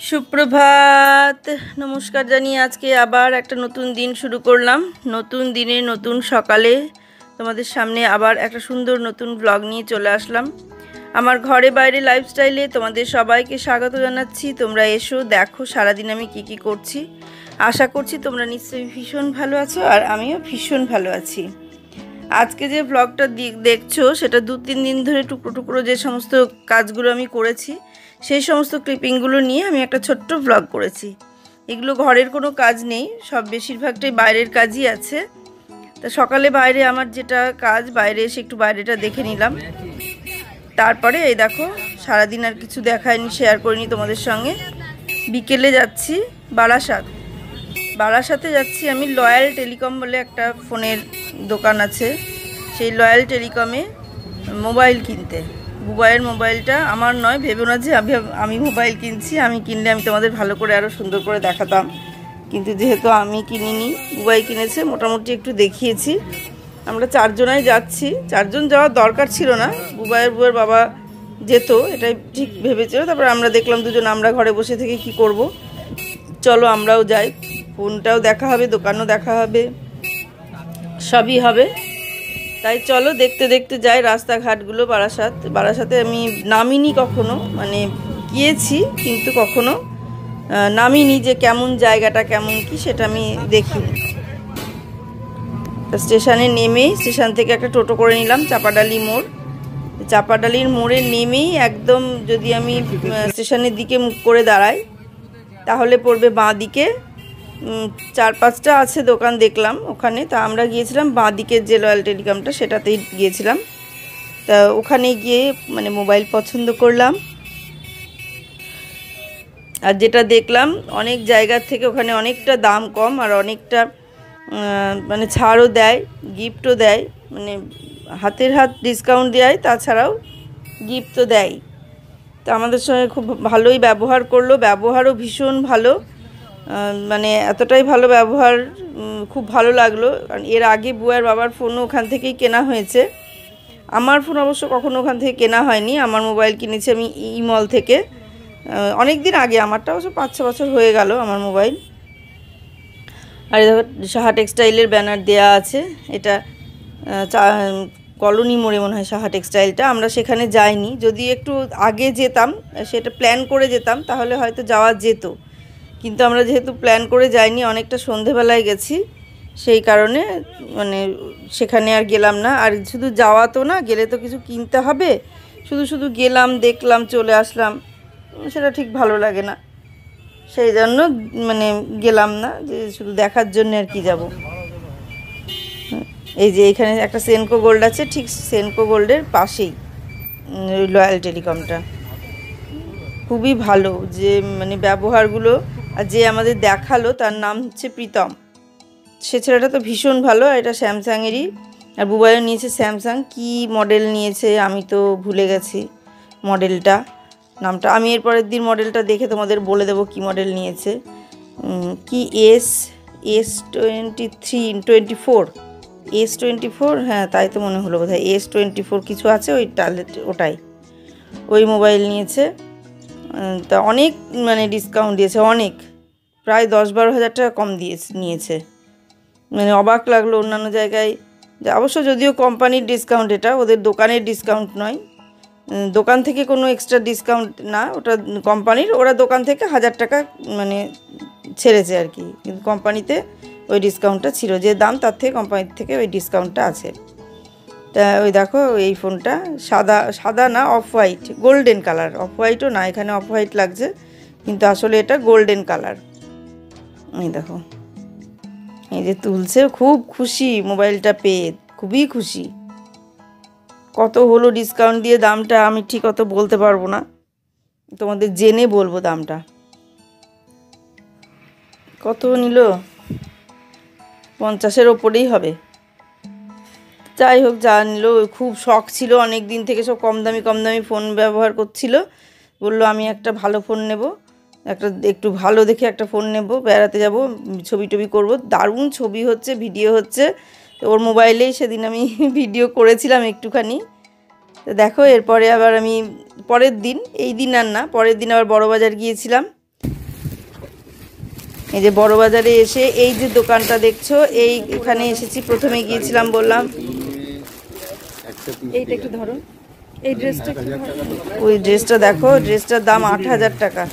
সুপ্রভাত, নমস্কার জানিয়ে আজকে আবার একটা নতুন দিন শুরু করলাম। নতুন দিনে নতুন সকালে তোমাদের সামনে আবার একটা সুন্দর নতুন ব্লগ নিয়ে চলে আসলাম। আমার ঘরে বাইরে লাইফস্টাইলে তোমাদের সবাইকে স্বাগত জানাচ্ছি। তোমরা এসো, দেখো সারাদিন আমি কি কি করছি। আশা করছি তোমরা নিশ্চয়ই ভীষণ ভালো আছো, আর আমিও ভীষণ ভালো আছি। আজকে যে ব্লগটা দেখছো সেটা 2-3 দিন ধরে টুকরো টুকরো যে সমস্ত কাজগুলো আমি করেছি সেই সমস্ত ক্লিপিংগুলো নিয়ে আমি একটা ছোট্ট ব্লগ করেছি। এগুলো ঘরের কোনো কাজ নেই, সব বেশিরভাগটাই বাইরের কাজই আছে। তা সকালে বাইরে আমার যেটা কাজ, বাইরে এসে একটু বাইরেটা দেখে নিলাম। তারপরে এই দেখো, সারাদিন আর কিছু দেখায়নি, শেয়ার করিনি তোমাদের সঙ্গে। বিকেলে যাচ্ছি বারাসাতে যাচ্ছি আমি। লয়াল টেলিকম বলে একটা ফোনের দোকান আছে, সেই লয়াল টেলিকমে মোবাইল কিনতে। বুবাইয়ের মোবাইলটা আমার নয়, ভেবো না যে আমি মোবাইল কিনছি। আমি কিনলে আমি তোমাদের ভালো করে আরও সুন্দর করে দেখাতাম, কিন্তু যেহেতু আমি কিনিনি, বুবাই কিনেছে, মোটামুটি একটু দেখিয়েছি। আমরা 4 জনাই যাচ্ছি। 4 জন যাওয়ার দরকার ছিল না, বুবাইয়ের বাবা যেত এটাই ঠিক ভেবেছিল। তারপরে আমরা দেখলাম 2 জন আমরা ঘরে বসে থেকে কি করব, চলো আমরাও যাই। ফোনটাও দেখা হবে, দোকানও দেখা হবে, সবই হবে। তাই চলো দেখতে দেখতে যাই রাস্তাঘাটগুলো। বারাসাতে আমি নামিনি কখনো, মানে গিয়েছি কিন্তু কখনো নামিনি, যে কেমন জায়গাটা কেমন কি সেটা আমি দেখিনি। স্টেশনে নেমেই, স্টেশন থেকে একটা টোটো করে নিলাম চাপাডালির মোড়ে নেমেই একদম যদি আমি স্টেশনের দিকে মুখ করে দাঁড়াই তাহলে পড়বে বাঁ দিকে। 4-5টা আছে দোকান দেখলাম ওখানে। তা আমরা গিয়েছিলাম বাঁ দিকের যে লয়াল টেলিকমটা সেটাতেই গিয়েছিলাম। তা ওখানে গিয়ে মানে মোবাইল পছন্দ করলাম। আর যেটা দেখলাম, অনেক জায়গার থেকে ওখানে অনেকটা দাম কম, আর অনেকটা মানে ছাড়ও দেয়, গিফটও দেয়, মানে হাতের হাত ডিসকাউন্ট দেয়, তাছাড়াও গিফটও দেয়। তো আমাদের সঙ্গে খুব ভালোই ব্যবহার করলো, ব্যবহারও ভীষণ ভালো, মানে এতটাই ভালো ব্যবহার, খুব ভালো লাগলো। কারণ এর আগে বুয়ার বাবার ফোনও ওখান থেকেই কেনা হয়েছে। আমার ফোন অবশ্য কখনো ওখান থেকে কেনা হয়নি, আমার মোবাইল কিনেছি আমি ইমল থেকে অনেক দিন আগে। আমারটা অবশ্য 5-6 বছর হয়ে গেল আমার মোবাইল। আর দেখো সাহা টেক্সটাইলের ব্যানার দেয়া আছে, এটা কলোনি মোড়ে মনে হয় সাহা টেক্সটাইলটা। আমরা সেখানে যাইনি, যদি একটু আগে যেতাম, সেটা প্ল্যান করে যেতাম তাহলে হয়তো যাওয়া যেত, কিন্তু আমরা যেহেতু প্ল্যান করে যাইনি, অনেকটা সন্ধেবেলায় গেছি, সেই কারণে মানে সেখানে আর গেলাম না। আর শুধু যাওয়া তো না, গেলে তো কিছু কিনতে হবে, শুধু গেলাম, দেখলাম, চলে আসলাম, সেটা ঠিক ভালো লাগে না। সেই জন্য মানে গেলাম না, যে শুধু দেখার জন্য আর কি যাব। এই যে এখানে একটা সেনকো গোল্ড আছে, ঠিক সেনকো গোল্ডের পাশেই লয়াল টেলিকমটা। খুবই ভালো যে মানে ব্যবহারগুলো। আর যে আমাদের দেখালো তার নাম হচ্ছে প্রীতম, সে ছেলেটা তো ভীষণ ভালো। এটা স্যামসাংয়েরই, আর বুবাইও নিয়েছে স্যামসাং। কি মডেল নিয়েছে আমি তো ভুলে গেছি মডেলটা, নামটা। আমি এর পরের দিন মডেলটা দেখে তোমাদের বলে দেবো কি মডেল নিয়েছে। কি S24, হ্যাঁ তাই তো মনে হলো, বোধহয় S24 কিছু আছে, ওটাই ওই মোবাইল নিয়েছে। তা অনেক মানে ডিসকাউন্ট দিয়েছে, অনেক, প্রায় 10-12 হাজার টাকা কম নিয়েছে। মানে অবাক লাগলো। অন্যান্য জায়গায় অবশ্য যদিও কোম্পানির ডিসকাউন্ট, এটা ওদের দোকানের ডিসকাউন্ট নয়, দোকান থেকে কোনো এক্সট্রা ডিসকাউন্ট না, ওটা কোম্পানির। ওরা দোকান থেকে 1000 টাকা মানে ছেড়েছে আর কি, কিন্তু কোম্পানিতে ওই ডিসকাউন্টটা ছিল, যে দাম তার থেকে কোম্পানির থেকে ওই ডিসকাউন্টটা আছে। তা ওই দেখো এই ফোনটা সাদা না, off white, golden colour. Off হোয়াইটও না, এখানে অফ হোয়াইট লাগছে, কিন্তু আসলে এটা গোল্ডেন কালার। এই দেখো, এই যে তুলছে, খুব খুশি মোবাইলটা পেয়ে, খুবই খুশি। কত হলো ডিসকাউন্ট দিয়ে দামটা আমি ঠিক অত বলতে পারবো না, তোমাদের জেনে বলবো দামটা। কত নিল, 50-এর ওপরেই হবে। যাই হোক, যা নিল, খুব শখ ছিল অনেক দিন থেকে, সব কম দামি ফোন ব্যবহার করছিল। বললো আমি একটা ভালো ফোন নেব, একটু ভালো দেখে একটা ফোন নেব, বেড়াতে যাব, ছবি টবি করবো। দারুণ ছবি হচ্ছে, ভিডিও হচ্ছে। তো ওর মোবাইলেই সেদিন আমি ভিডিও করেছিলাম একটুখানি। তো দেখো, এরপরে আবার আমি পরের দিন, এই দিন আর না, পরের দিন আবার বড়বাজার গিয়েছিলাম। এই যে বড় বাজারে এসে এই যে দোকানটা দেখছো, এখানে এসেছি। প্রথমে গিয়েছিলাম বললাম, এইটা একটু ধরো, এই ড্রেসটা একটু ধরো। ওই ড্রেসটা দেখো, ড্রেসটার দাম 8,000 টাকা,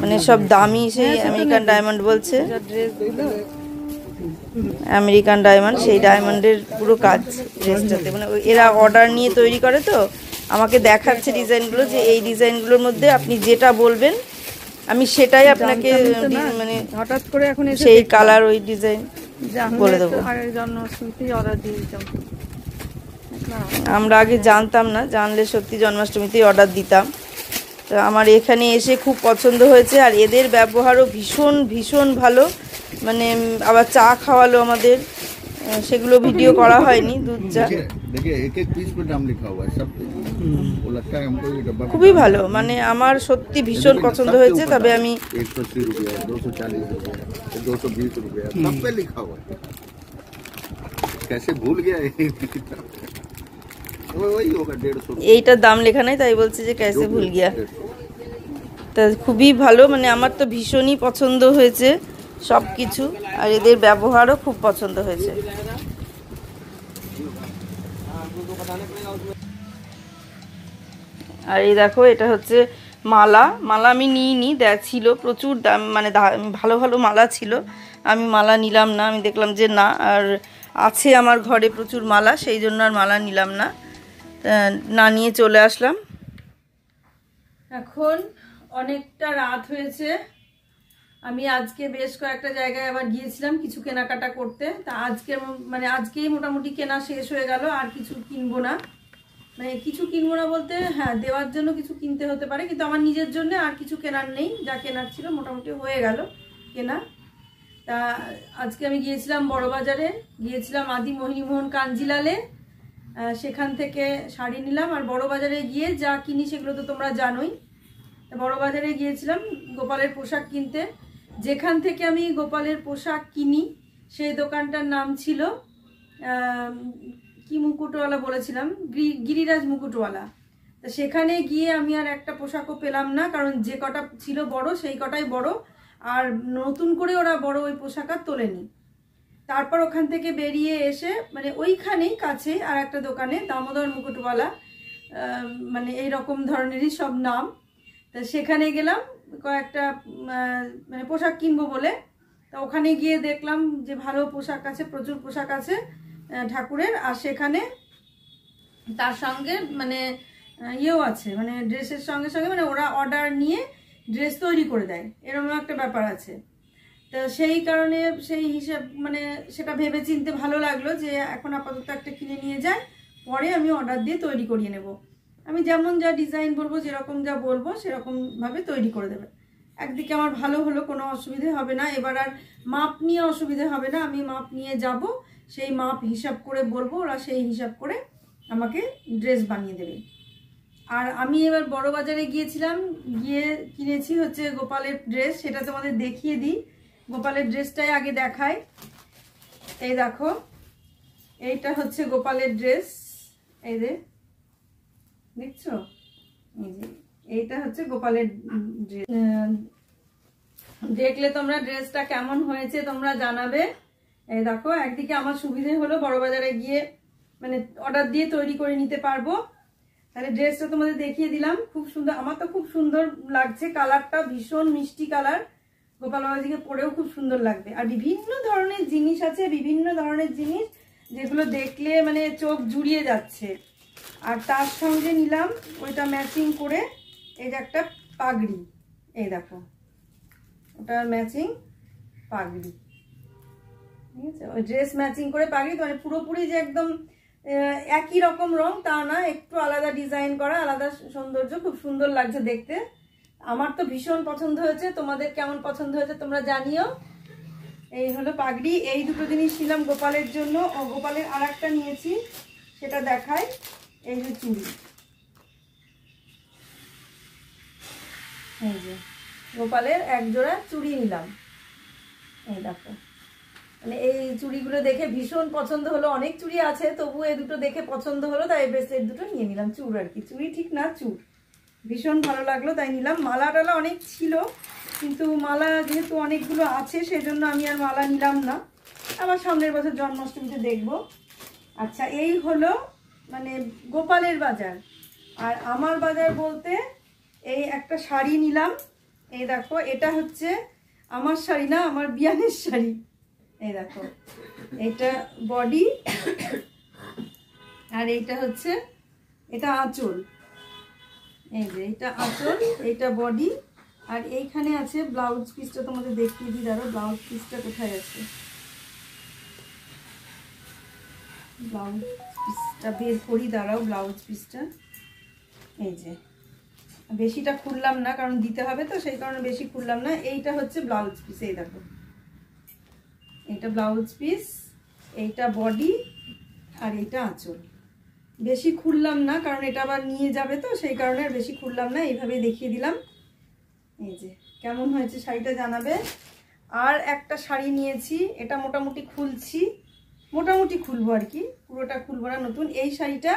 মানে সব দামি। সেই আমেরিকান ডায়মন্ড বলছে, আমেরিকান ডায়মন্ড, সেই ডায়মন্ডের পুরো কাজ ড্রেসটাতে। মানে এরা অর্ডার নিয়ে তৈরি করে, তো আমাকে দেখাচ্ছে ডিজাইনগুলো, যে এই ডিজাইনগুলোর মধ্যে আপনি যেটা বলবেন আমি সেটাই আপনাকে মানে হঠাৎ করে এখন সেই কালার ওই ডিজাইন বলে দেবো। আমরা আগে জানতাম না, জানলে সত্যি জন্মাষ্টমীতেই অর্ডার দিতাম। তো আমার এখানে এসে খুব পছন্দ হয়েছে, আর এদের ব্যবহারও ভীষণ ভীষণ ভালো। মানে আবার চা খাওয়ালো আমাদের, সেগুলো ভিডিও করা হয়নি, দুধ চা। খুবই ভালো, মানে আমার সত্যি ভীষণ পছন্দ হয়েছে। তবে আমি এইটার দাম লেখা নাই, তাই বলছে যে ক্যাসে ভুল গিয়া। তা খুবই ভালো, মানে আমার তো ভীষণই পছন্দ হয়েছে সব কিছু, আর এদের ব্যবহারও খুব পছন্দ হয়েছে। আর এই দেখো, এটা হচ্ছে মালা। মালা আমি নিইনি, ছিল প্রচুর দাম, মানে ভালো ভালো মালা ছিল। আমি মালা নিলাম না, আমি দেখলাম যে না, আর আছে আমার ঘরে প্রচুর মালা, সেই জন্য আর মালা নিলাম না, না নিয়ে চলে আসলাম। এখন অনেকটা রাত হয়েছে। আমি আজকে বেশ কয়েকটা জায়গায় আবার গিয়েছিলাম কিছু কেনাকাটা করতে। তা আজকেই মোটামুটি কেনা শেষ হয়ে গেল, আর কিছু কিনবো না। মানে কিছু কিনবো না বলতে, হ্যাঁ দেওয়ার জন্য কিছু কিনতে হতে পারে, কিন্তু আমার নিজের জন্য আর কিছু কেনার নেই। যা কেনার ছিল মোটামুটি হয়ে গেল কেনা। তা আজকে আমি গিয়েছিলাম বড় বাজারে, গিয়েছিলাম আদি মোহিনীমোহন কাঞ্জিলালে, সেখান থেকে শাড়ি নিলাম। আর বড় বাজারে গিয়ে যা কিনি সেগুলো তো তোমরা জানোই। বড় বাজারে গিয়েছিলাম গোপালের পোশাক কিনতে। যেখান থেকে আমি গোপালের পোশাক কিনি সেই দোকানটার নাম ছিল কি মুকুটওয়ালা বলেছিলাম, গিরিরাজ মুকুটওয়ালা। তা সেখানে গিয়ে আমি আর একটা পোশাকও পেলাম না, কারণ যে কটা ছিল বড় সেই কটাই বড়, আর নতুন করে ওরা বড় ওই পোশাক আর তোলেনি। তারপর ওখান থেকে বেরিয়ে এসে, মানে ওইখানেই কাছে আর একটা দোকানে, দামোদর মুকুটওয়ালা, মানে এইরকম ধরনেরই সব নাম। তা সেখানে গেলাম কয়েকটা মানে পোশাক কিনবো বলে। তা ওখানে গিয়ে দেখলাম যে ভালো পোশাক আছে, প্রচুর পোশাক আছে ঠাকুরের। আর সেখানে তার সঙ্গে মানে ইয়েও আছে, মানে ড্রেসের সঙ্গে সঙ্গে মানে ওরা অর্ডার নিয়ে ড্রেস তৈরি করে দেয়, এরকম একটা ব্যাপার আছে। তো সেই কারণে সেই হিসাব মানে সেটা ভেবে চিনতে ভালো লাগলো যে এখন আপাতত একটা কিনে নিয়ে যায়, পরে আমি অর্ডার দিয়ে তৈরি করিয়ে নেব। আমি যেমন যা ডিজাইন বলবো, যেরকম যা বলবো সেরকমভাবে তৈরি করে দেবে। একদিকে আমার ভালো হলো, কোনো অসুবিধে হবে না। এবার আর মাপ নিয়ে অসুবিধে হবে না, আমি মাপ নিয়ে যাব, সেই মাপ হিসাব করে বলবো, ওরা সেই হিসাব করে আমাকে ড্রেস বানিয়ে দেবে। আর আমি এবার বড় বাজারে গিয়েছিলাম, গিয়ে কিনেছি হচ্ছে গোপালের ড্রেস। সেটা তোমাদের দেখিয়ে দিই, গোপালের ড্রেসটাই আগে দেখাই। এই দেখো, এইটা হচ্ছে গোপালের ড্রেস, এই যে দেখছো, এই যে এইটা হচ্ছে গোপালের ড্রেস। দেখলে তোমরা ড্রেসটা কেমন হয়েছে তোমরা জানাবে। এই দেখো, একদিকে আমার সুবিধে হলো বড় বাজারে গিয়ে মানে অর্ডার দিয়ে তৈরি করে নিতে পারবো। তাহলে ড্রেসটা তোমাদের দেখিয়ে দিলাম, খুব সুন্দর, আমার তো খুব সুন্দর লাগছে, কালারটা ভীষণ মিষ্টি কালার, গোপাল বাবাজিকে পরেও খুব সুন্দর লাগবে। আর বিভিন্ন ধরনের জিনিস আছে, বিভিন্ন ধরনের জিনিস যেগুলো দেখলে মানে চোখ জুড়িয়ে যাচ্ছে। আর তার সঙ্গে নিলাম ওইটা ম্যাচিং করে এই যে একটা পাগড়ি, এই দেখো ওটা ম্যাচিং পাগড়ি, ঠিক আছে। ওই ড্রেস ম্যাচিং করে পাগড়ি, মানে পুরোপুরি যে একদম একই রকম রং তা না, একটু আলাদা ডিজাইন করা, আলাদা সৌন্দর্য, খুব সুন্দর লাগছে দেখতে। আমার তো ভীষণ পছন্দ হয়েছে, তোমাদের কেমন পছন্দ হয়েছে তোমরা জানিও। এই হলো পাগড়ি, এই দুটো জিনিস নিলাম গোপালের জন্য। ও গোপালের আর একটা নিয়েছি, সেটা দেখাই। এই যে চুড়ি, এই যে গোপালের এক জোড়া চুড়ি নিলাম, এই দেখো। মানে এই চুড়িগুলো দেখে ভীষণ পছন্দ হলো, অনেক চুড়ি আছে তবু এই দুটো দেখে পছন্দ হলো, তাই বেশ এই দুটো নিয়ে নিলাম। চুড় আর কি, চুড়ি ঠিক না, চুড়। ভীষণ ভালো লাগলো তাই নিলাম। মালা টালা অনেক ছিল, কিন্তু মালা যেহেতু অনেকগুলো আছে সেজন্য আমি আর মালা নিলাম না, আবার সামনের বছর জন্মাষ্টমীতে দেখবো। আচ্ছা, এই হলো মানে গোপালের বাজার। আর আমার বাজার বলতে এই একটা শাড়ি নিলাম। এই দেখো, এটা হচ্ছে আমার শাড়ি না, আমার বিয়ানের শাড়ি। এই দেখো, এটা বডি, আর এইটা হচ্ছে, এটা আঁচল। এই যে এটা আঁচল, এইটা বডি, আর এইখানে আছে ব্লাউজ পিসটা। তোমাদের দেখিয়ে দিই, দাঁড়াও, ব্লাউজ পিসটা কোথায় আছে, ব্লাউজ পিসটা বের করি, দাঁড়াও, ব্লাউজ পিসটা। এই যে বেশিটা খুললাম না, কারণ দিতে হবে তো, সেই কারণে বেশি খুললাম না। এইটা হচ্ছে ব্লাউজ পিস, এই দেখো, এইটা ব্লাউজ পিস, এইটা বডি, আর এইটা আঁচল। বেশি খুললাম না, কারণ এটা আবার নিয়ে যাবে তো, সেই কারণে আর বেশি খুললাম না, এইভাবে দেখিয়ে দিলাম। এই যে কেমন হয়েছে শাড়িটা জানাবে। আর একটা শাড়ি নিয়েছি, এটা মোটামুটি খুলছি, মোটামুটি খুলবো আর কি, পুরোটা খুলবো না। নতুন এই শাড়িটা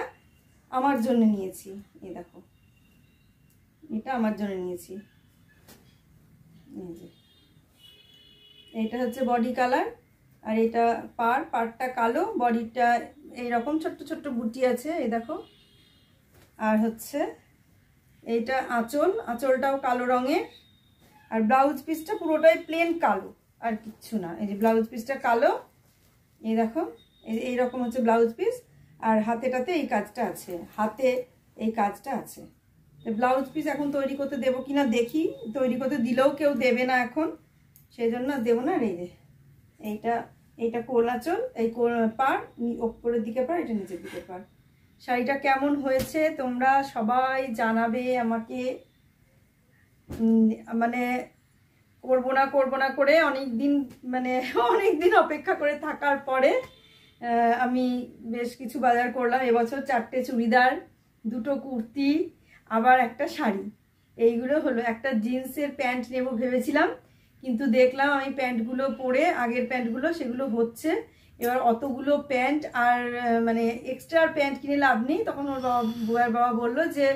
আমার জন্য নিয়েছি। এই দেখো, এটা আমার জন্য নিয়েছি। এই যে এইটা হচ্ছে বডি কালার, আর এটা পাড়টা কালো, বডিটা এইরকম ছোট্ট ছোট্ট বুটি আছে, এই দেখো। আর হচ্ছে এইটা আঁচল, আঁচলটাও কালো রঙের, আর ব্লাউজ পিসটা পুরোটাই প্লেন কালো, আর কিচ্ছু না। এই যে ব্লাউজ পিসটা কালো, এই দেখো, এইরকম হচ্ছে ব্লাউজ পিস। আর হাতেটাতে এই কাজটা আছে, হাতে এই কাজটা আছে। ব্লাউজ পিস এখন তৈরি করতে দেবো কিনা দেখি, তৈরি করতে দিলেও কেউ দেবে না এখন, সেই জন্য দেবো না। আর এই যে এইটা কোল আঁচল, এই পাড়, ওপরের দিকে পাড়, এটা নিচের দিকে পাড়। শাড়িটা কেমন হয়েছে তোমরা সবাই জানাবে আমাকে। মানে করবো না করে অনেক দিন অপেক্ষা করে থাকার পরে আমি বেশ কিছু বাজার করলাম এবছর। 4টে চুড়িদার, 2টো কুর্তি, আবার একটা শাড়ি, এইগুলো হলো। একটা জিন্সের প্যান্ট নেব ভেবেছিলাম, কিন্তু দেখলাম আমি প্যান্টগুলো পরে, আগের প্যান্টগুলো, সেগুলো হচ্ছে। এবার অতগুলো প্যান্ট আর মানে এক্সট্রা প্যান্ট কিনে লাভ নেই। তখন ওর বাবা বললো যে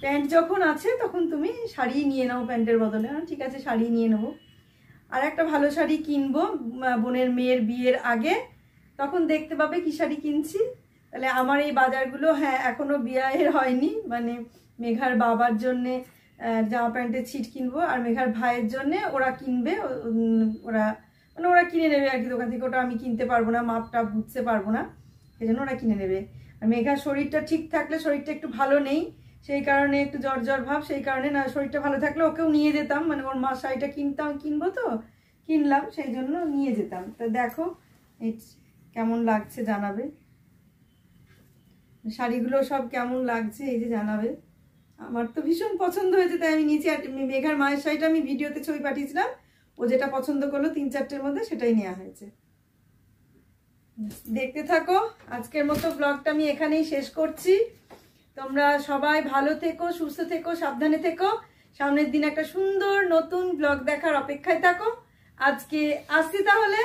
প্যান্ট যখন আছে তখন তুমি শাড়ি নিয়ে নাও প্যান্টের বদলে। ঠিক আছে, শাড়ি নিয়ে নেবো। আর একটা ভালো শাড়ি কিনবো বোনের মেয়ের বিয়ের আগে, তখন দেখতে পাবে কি শাড়ি কিনছি। তাহলে আমার এই বাজারগুলো, হ্যাঁ, এখনো বিয়ের হয়নি। মানে মেঘার বাবার জন্যে জামা প্যান্টের ছিট কিনবো, আর মেঘার ভাইয়ের জন্যে ওরা কিনবে, ওরা কিনে নেবে আর কি দোকান থেকে। ওটা আমি কিনতে পারবো না, মাপটা বুঝতে পারবো না, সেই জন্য ওরা কিনে নেবে। আর মেঘার শরীরটা ঠিক থাকলে, শরীরটা একটু ভালো নেই, সেই কারণে একটু জ্বর ভাব, সেই কারণে না, শরীরটা ভালো থাকলে ওকেও নিয়ে যেতাম, মানে ওর মা শাড়িটা কিনবো তো, কিনলাম, সেই জন্য নিয়ে যেতাম। তা দেখো কেমন লাগছে জানাবে, শাড়িগুলো সব কেমন লাগছে এই যে জানাবে। আমার তো ভীষণ পছন্দ হয়েছে, তাই আমি নিয়েছি। আর মেঘার মায়ের শাড়িটা আমি ভিডিওতে ছবি পাঠিয়েছিলাম, ও যেটা পছন্দ করলো 3-4টের মধ্যে, সেটাই নেওয়া হয়েছে। দেখতে থাকো। আজকের মতো ব্লগটা আমি এখানেই শেষ করছি। তোমরা সবাই ভালো থেকো, সুস্থ থেকো, সাবধানে থেকো। সামনের দিন একটা সুন্দর নতুন ব্লগ দেখার অপেক্ষায় থাকো। আজকে আসছি তাহলে।